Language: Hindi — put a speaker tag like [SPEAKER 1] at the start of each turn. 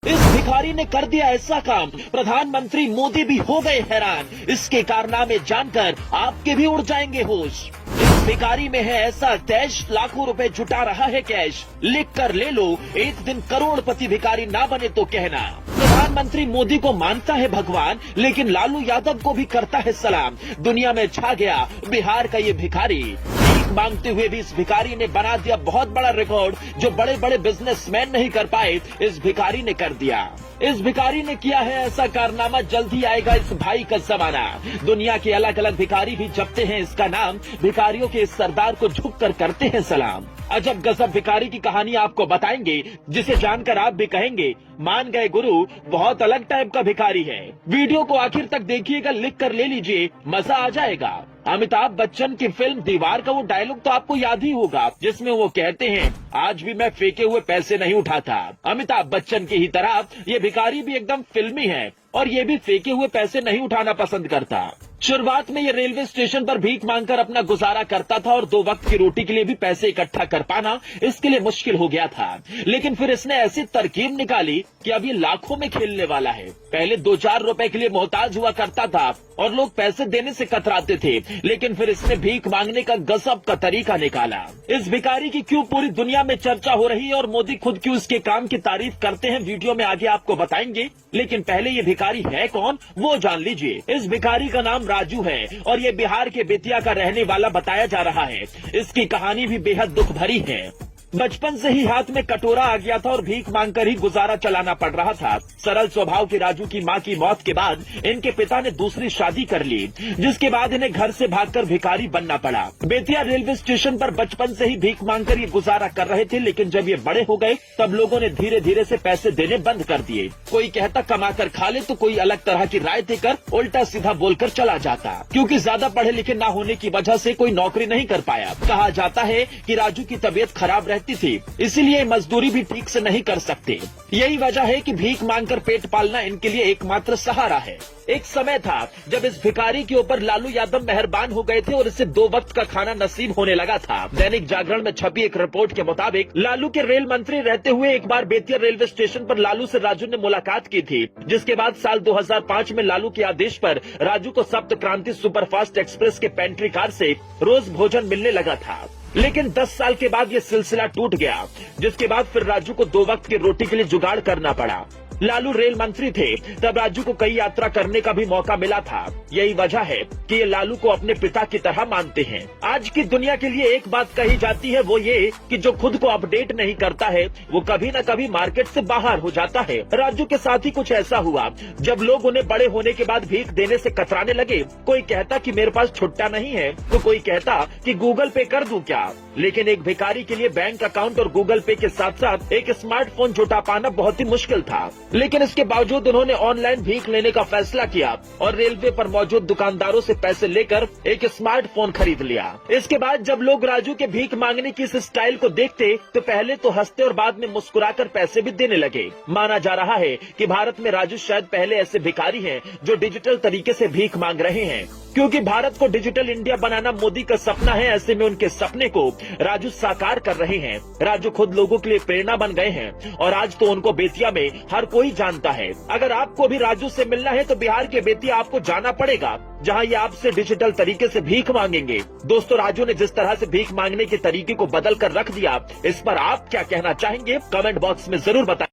[SPEAKER 1] इस भिखारी ने कर दिया ऐसा काम, प्रधानमंत्री मोदी भी हो गए हैरान। इसके कारनामे जानकर आपके भी उड़ जाएंगे होश। इस भिखारी में है ऐसा कैश, लाखों रुपए जुटा रहा है कैश। लिख कर ले लो, एक दिन करोड़पति भिखारी ना बने तो कहना। प्रधानमंत्री मोदी को मानता है भगवान, लेकिन लालू यादव को भी करता है सलाम। दुनिया में छा गया बिहार का ये भिखारी। भीख मांगते हुए भी इस भिखारी ने बना दिया बहुत बड़ा रिकॉर्ड, जो बड़े बड़े बिजनेसमैन नहीं कर पाए, इस भिखारी ने कर दिया। इस भिखारी ने किया है ऐसा कारनामा, जल्दी आएगा इस भाई का जमाना। दुनिया के अलग अलग भिखारी भी जपते हैं इसका नाम, भिखारियों के इस सरदार को झुक कर करते हैं सलाम। अजब गजब भिखारी की कहानी आपको बताएंगे, जिसे जानकर आप भी कहेंगे मान गए गुरु, बहुत अलग टाइप का भिखारी है। वीडियो को आखिर तक देखिएगा, लिख कर ले लीजिए, मजा आ जाएगा। अमिताभ बच्चन की फिल्म दीवार का वो डायलॉग तो आपको याद ही होगा, जिसमें वो कहते हैं आज भी मैं फेंके हुए पैसे नहीं उठाता। अमिताभ बच्चन की ही तरह ये भिखारी भी एकदम फिल्मी है और ये भी फेंके हुए पैसे नहीं उठाना पसंद करता। शुरुआत में ये रेलवे स्टेशन पर भीख मांगकर अपना गुजारा करता था और 2 वक्त की रोटी के लिए भी पैसे इकट्ठा कर पाना इसके लिए मुश्किल हो गया था। लेकिन फिर इसने ऐसी तरकीब निकाली कि अब ये लाखों में खेलने वाला है। पहले 2-4 रुपए के लिए मोहताज हुआ करता था और लोग पैसे देने से कतराते थे, लेकिन फिर इसने भीख मांगने का गजब का तरीका निकाला। इस भिखारी की क्यों पूरी दुनिया में चर्चा हो रही है और मोदी खुद क्यों इसके काम की तारीफ करते हैं, वीडियो में आगे आपको बताएंगे। लेकिन पहले ये भिखारी है कौन, वो जान लीजिए। इस भिखारी का नाम राजू है और ये बिहार के बेतिया का रहने वाला बताया जा रहा है। इसकी कहानी भी बेहद दुख भरी है। बचपन से ही हाथ में कटोरा आ गया था और भीख मांगकर ही गुजारा चलाना पड़ रहा था। सरल स्वभाव के राजू की मां की मौत के बाद इनके पिता ने दूसरी शादी कर ली, जिसके बाद इन्हें घर से भागकर भिखारी बनना पड़ा। बेतिया रेलवे स्टेशन पर बचपन से ही भीख मांगकर ये गुजारा कर रहे थे, लेकिन जब ये बड़े हो गए तब लोगों ने धीरे धीरे से पैसे देने बंद कर दिए। कोई कहता कमा कर खा ले, तो कोई अलग तरह की राय देकर उल्टा सीधा बोलकर चला जाता, क्योंकि ज्यादा पढ़े लिखे न होने की वजह से कोई नौकरी नहीं कर पाया। कहा जाता है कि राजू की तबीयत खराब रहती थी, इसीलिए मजदूरी भी ठीक से नहीं कर सकते। यही वजह है कि भीख मांगकर पेट पालना इनके लिए एकमात्र सहारा है। एक समय था जब इस भिखारी के ऊपर लालू यादव मेहरबान हो गए थे और इसे 2 वक्त का खाना नसीब होने लगा था। दैनिक जागरण में छपी एक रिपोर्ट के मुताबिक लालू के रेल मंत्री रहते हुए एक बार बेतिया रेलवे स्टेशन पर लालू से राजू ने मुलाकात की थी, जिसके बाद साल 2005 में लालू के आदेश पर राजू को सप्त क्रांति सुपरफास्ट एक्सप्रेस के पेंट्री कार से रोज भोजन मिलने लगा था। लेकिन 10 साल के बाद ये सिलसिला टूट गया, जिसके बाद फिर राजू को 2 वक्त की रोटी के लिए जुगाड़ करना पड़ा। लालू रेल मंत्री थे तब राजू को कई यात्रा करने का भी मौका मिला था। यही वजह है कि ये लालू को अपने पिता की तरह मानते हैं। आज की दुनिया के लिए एक बात कही जाती है, वो ये कि जो खुद को अपडेट नहीं करता है वो कभी न कभी मार्केट से बाहर हो जाता है। राजू के साथ ही कुछ ऐसा हुआ। जब लोग उन्हें बड़े होने के बाद भीख देने से कतराने लगे, कोई कहता कि मेरे पास छुट्टा नहीं है, तो कोई कहता कि गूगल पे कर दूं क्या। लेकिन एक भिखारी के लिए बैंक अकाउंट और गूगल पे के साथ साथ एक स्मार्टफोन जुटा पाना बहुत ही मुश्किल था। लेकिन इसके बावजूद उन्होंने ऑनलाइन भीख लेने का फैसला किया और रेलवे पर मौजूद दुकानदारों से पैसे लेकर एक स्मार्टफोन खरीद लिया। इसके बाद जब लोग राजू के भीख मांगने की इस स्टाइल को देखते तो पहले तो हंसते और बाद में मुस्कुराकर पैसे भी देने लगे। माना जा रहा है कि भारत में राजू शायद पहले ऐसे भिखारी हैं जो डिजिटल तरीके से भीख मांग रहे हैं, क्योंकि भारत को डिजिटल इंडिया बनाना मोदी का सपना है। ऐसे में उनके सपने को राजू साकार कर रहे हैं। राजू खुद लोगों के लिए प्रेरणा बन गए हैं और आज तो उनको बेतिया में हर कोई जानता है। अगर आपको भी राजू से मिलना है तो बिहार के बेतिया आपको जाना पड़ेगा, जहां ये आपसे डिजिटल तरीके से भीख मांगेंगे। दोस्तों, राजू ने जिस तरह से भीख मांगने के तरीके को बदल कर रख दिया, इस पर आप क्या कहना चाहेंगे, कमेंट बॉक्स में जरूर बताएं।